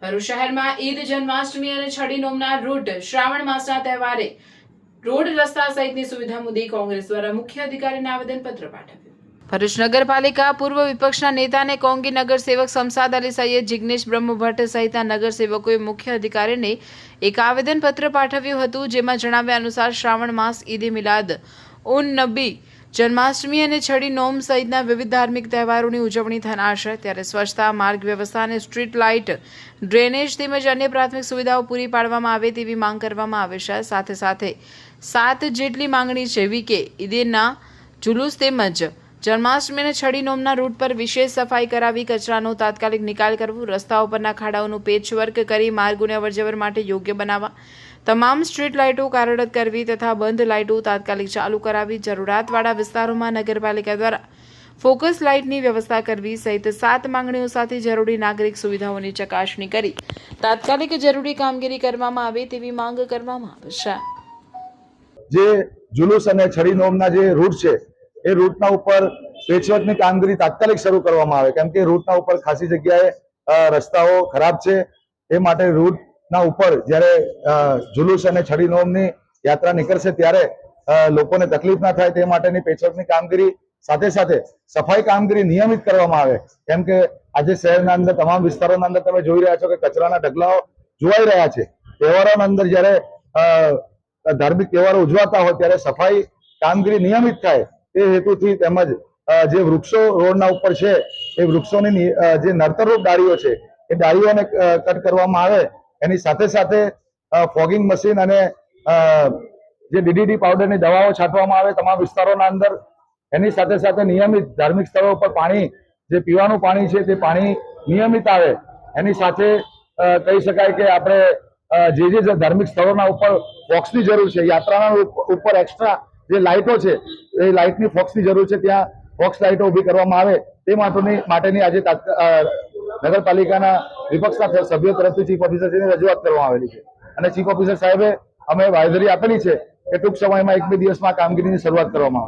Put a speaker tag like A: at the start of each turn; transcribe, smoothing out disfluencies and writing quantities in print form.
A: ભરૂચ શહેરમાં ઈદ, જન્માષ્ટમી અને છડી નોમના રૂટ શ્રાવણ માસના તહેવારે રોડ રસ્તા સહિતની સુવિધા મુદ્દે કોંગ્રેસ દ્વારા મુખ્ય અધિકારીને આવેદનપત્ર પાઠવ્યું. ભરૂચ નગરપાલિકા પૂર્વ વિપક્ષના નેતા અને કોંગી નગરસેવક શમશાદ અલી સૈયદ, જિગ્નેશ બ્રહ્મભટ્ટ સહિતના નગરસેવકોએ મુખ્ય અધિકારીને એક આવેદનપત્ર પાઠવ્યું હતું, જેમાં જણાવ્યા અનુસાર શ્રાવણ માસ, ઈદ મિલાદ ઉન નબી, જન્માષ્ટમી અને છડી નોમ સહિતના વિવિધ ધાર્મિક તહેવારોની ઉજવણી થનાર છે, ત્યારે સ્વચ્છતા, માર્ગ વ્યવસ્થા અને સ્ટ્રીટ લાઇટ, ડ્રેનેજ તેમજ અન્ય પ્રાથમિક સુવિધાઓ પૂરી પાડવામાં આવે તેવી માંગ કરવામાં આવે છે. સાથે સાથે 7 જેટલી માંગણી છે, જેવી કે ઈદના જુલુસ તેમજ જન્માષ્ટમી અને છડી નોમના રૂટ પર વિશેષ સફાઈ કરાવી કચરાનો તાત્કાલિક નિકાલ કરવો, રસ્તાઓ પરના ખાડાઓનું પેચવર્ક કરી માર્ગોને અવરજવર માટે યોગ્ય બનાવવા, તમામ સ્ટ્રીટ લાઇટો કાર્યરત કરવી તથા બંધ લાઇટો તાત્કાલિક ચાલુ કરાવી, જરૂરિયાતવાળા વિસ્તારોમાં નગરપાલિકા દ્વારા ફોકસ લાઇટની વ્યવસ્થા કરવી સહિત 7 માંગણીઓ સાથે જરૂરી નાગરિક સુવિધાઓની ચકાસણી કરી તાત્કાલિક જરૂરી કામગીરી કરવામાં આવે તેવી માંગ કરવામાં આવે છે.
B: જે જુલુસ અને છડી નોમના જે રૂટ છે એ રૂટના ઉપર પેચવર્કની કામગીરી તાત્કાલિક શરૂ કરવામાં આવે, કેમ કે રૂટના ઉપર ખાસી જગ્યાએ રસ્તાઓ ખરાબ છે. એ માટે રૂટના ઉપર જ્યારે જુલુસ અને છડી નોમની યાત્રા નીકળશે ત્યારે લોકોને તકલીફ ના થાય તે માટેની પેચવર્કની કામગીરી સાથે સાથે સફાઈ કામગીરી નિયમિત કરવામાં આવે, કેમ કે આજે શહેરના અંદર તમામ વિસ્તારોના અંદર તમે જોઈ રહ્યા છો કે કચરાના ઢગલાઓ જોવાઈ રહ્યા છે. તહેવારોના અંદર જ્યારે ધાર્મિક તહેવારો ઉજવાતા હોય ત્યારે સફાઈ કામગીરી નિયમિત થાય તે હેતુથી તેમજ જે વૃક્ષો રોડના ઉપર છે એ વૃક્ષોની જે નડતરરૂપ ડાળીઓ છે એ ડાળીઓને કટ કરવામાં આવે, એની સાથે સાથે ફોગિંગ મશીન અને જે ડીડીટી પાવડરની દવાઓ છાંટવામાં આવે તમામ વિસ્તારોના અંદર. એની સાથે સાથે નિયમિત ધાર્મિક સ્થળો પર પાણી, જે પીવાનું પાણી છે તે પાણી નિયમિત આવે. એની સાથે કહી શકાય કે આપણે જે ધાર્મિક સ્થળોના ઉપર ફોક્સની જરૂર છે, યાત્રાના ઉપર એક્સ્ટ્રા જે લાઇટો છે એ લાઇટની ફોક્સની જરૂર છે, ત્યાં ફોક્સ લાઇટો ઊભી કરવામાં આવે તે માટેની આજે નગરપાલિકાના વિપક્ષના સભ્યો તરફથી ચીફ ઓફિસરશ્રીને રજૂઆત કરવામાં આવેલી છે અને ચીફ ઓફિસર સાહેબે અમે બાંયધરી આપેલી છે કે ટૂંક સમયમાં 1-2 દિવસમાં કામગીરીની શરૂઆત કરવામાં આવશે.